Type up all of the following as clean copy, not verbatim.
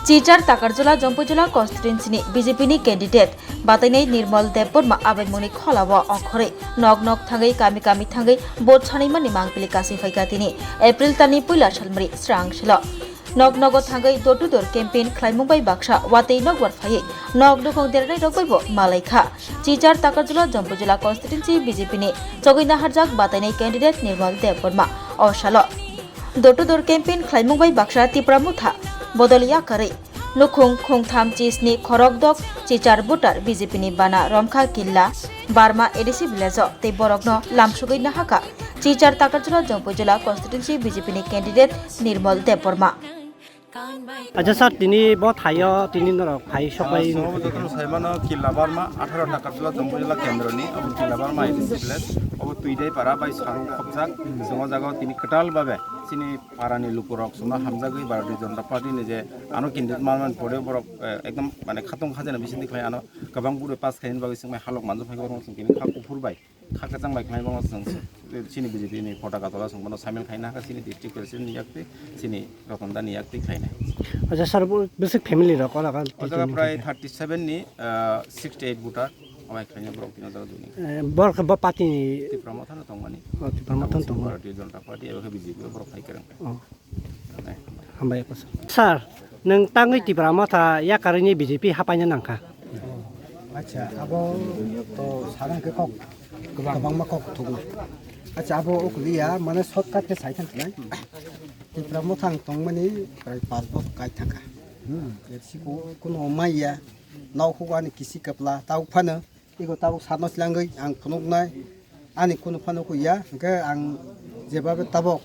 Cicar Takarjula Jompujula constituency BJPni candidate Batanai Nirmal Deporma Abemoni Kolawa Okore Nog Nog Tangai Kami Kami Tangai Bot Chanimani Mangpili Kasi Faikatini April Tani Pula Shalmari Swrangchati Nog Nogo Tangai door to door campaign Klaimubai Baksha Wate Nog Warfaye Nog Dukong Dernai Rogbo Malaika Cicar Takarjula Jompujula constituency BJPni Jogina Harjak Batanai candidate Nirmal Deporma Oshalo door to door campaign Klaimubai Baksha TIPRA Mutha Bodolia Kare Nukung Kung Tham Chisni Korokdok Cicar Butar BJPni Bana Romkha Killa Bagma ADC Villageo Te Borokno Lamsugoi Hapkha Cicar Takarjula Jompujula constituency BJPni candidate Nirmal Deporma আচ্ছা sir তিনি বথায় তিনি নরক ভাই সবাই সাইমানো কিল্লা Burma 18 Takarjala Jampujala কেন্দ্রনি এবং কিল্লা Burma IDC place of তুইদাই পারা by Saroo খবজাক সঙ্গ জায়গা তিনি কটাল ভাবে চিনি পারানি লুকুরক সঙ্গ হামজাগই ভারতীয় জনতা পার্টি যে আনো কিন্দিত মান পড়ে বড় একদম মানে খাতং খাজানা বিসিন দিখাই আনো গোबां বুড়ে পাস খাইন বাগै সঙ্গ হালক মানজু ফাইগো রং সঙ্গ তিনি খাকু ফুরবাই খাকাজাं বাই খাই বङ सं চিনি বিজেপিনি পতাকা তলা সঙ্গ সামিল খাইনা হাকা চিনি ডিস্ট্রিক্ট প্রেসিডেন্ট নিয়াকতে চিনি রতনদা নিয়াকতে খাইনা আচ্ছা স্যার বেসিক ফ্যামিলি র কলা কাল অজাগা প্রায় 37 নি 68 ভোটার আমায় খাইনা ব্লক তিন জায়গা দুনি বর ব পাতি টিপ্রা মথান তংমানি টিপ্রা মথান তং ভারতীয় জনতা পার্টি এবং বিজেপি ব্লক ফাইকেরং হামবাय স্যার नों ताङै टिप्रा मथा या कारिनि बिजेपि हापायनो नांखा আচ্ছা আবো তো সারাংকে কক গোबां কক থুগু আচ্ছা আবো ওকলিয়া মানে শর্টকাট কে সাইথান নাই টিপ্রা মথাং তংমানি প্রায় 5 বছর কাই থাকা এরসিকো কোনো মাইয়া নাও খুগানি কিসি কাপলা তাও ফানো ইগো তাও সানস লাঙ্গै आं फुनुगनाय आनि कुनु फानो कुया के आं जेबाबे ताबक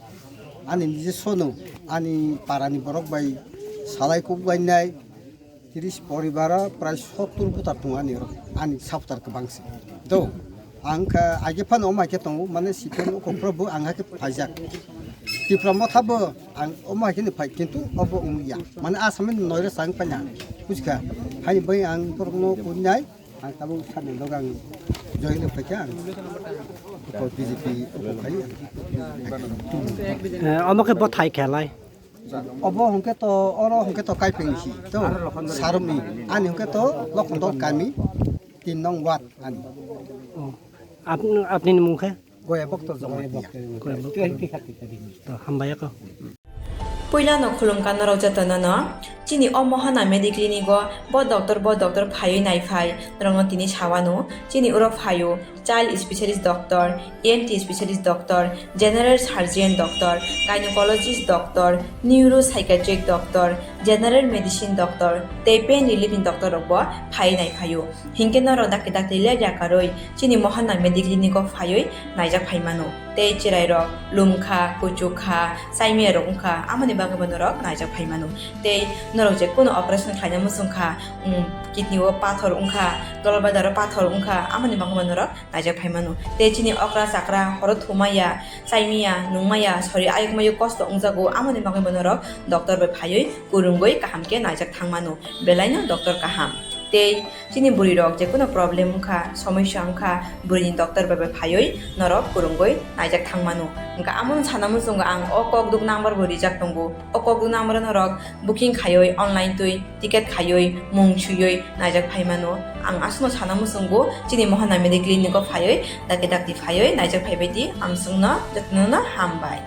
आनि निजे सोनो आनि पारानि बरक बाय सालायखौ गायनाय 30 परिबारा प्राय 70 भोटार दं आनि सावथारखौ बांसिन द आंखा आगे फानो माइके दं माने सिकेन कफ्राबो आंहाके फाइजाक टिप्रा मथाबो आं अमाइके फाइ किन्तु अबो उमिया माने आसामनि नयरे सां पाना बुझका हाय बै आं परनो कुनाय आं ताबो साने दगां जयनो फाइका आं को बीजेपी को फाइ अमके बथाय खेलाय अब हमके तो काइपेंसी तो सारमनी आनि हमके तो लखनदो कामी 3 नং वाट आनि আপনি মুখে गया बक्तर जगह তো হামবাय को Pula no khulungkan no rojatana no chini o mohana mediclinic go bo doctor phayo nai phai rong tini sawano chini uro phayo child specialist doctor ENT specialist doctor general surgeon doctor gynecologist doctor neuropsychiatric doctor general medicine doctor te pain relieving doctor robo phai nai phayo hingke no ro dak le jakaroi chini mohana mediclinic go phayo naijak phaimano te chirai ro lumkha kuchukha saime rongkha amani bagmanoro naijak phaimano te norok je kono operation khaina musungkha kidney o pathor ungkha dolbadaro pathor ungkha amani bagmanoro naijak phaimano te chini okra sakra horo thumaya saimia nungmaya sori ayukmayu kosto ungjago amani bagmanoro doctor be phayoi kurungoi kahamke naijak thangmano belaino doctor kaham te chini buri rok je kono problem ungkha samasya ungkha buri doctor be phayoi norok kurungoi naijak thangmano ungka amon chanamu sunga ang o kokduk number bo rijak tongo o kokduk number norok booking khayoi online tui ticket khayoi mung chuyoi naijak phaimano ang asno chanamu sungo chini mohana medical clinic ko phayoi dakti phayoi naijak phaibaidi ang sungna jatnona hambai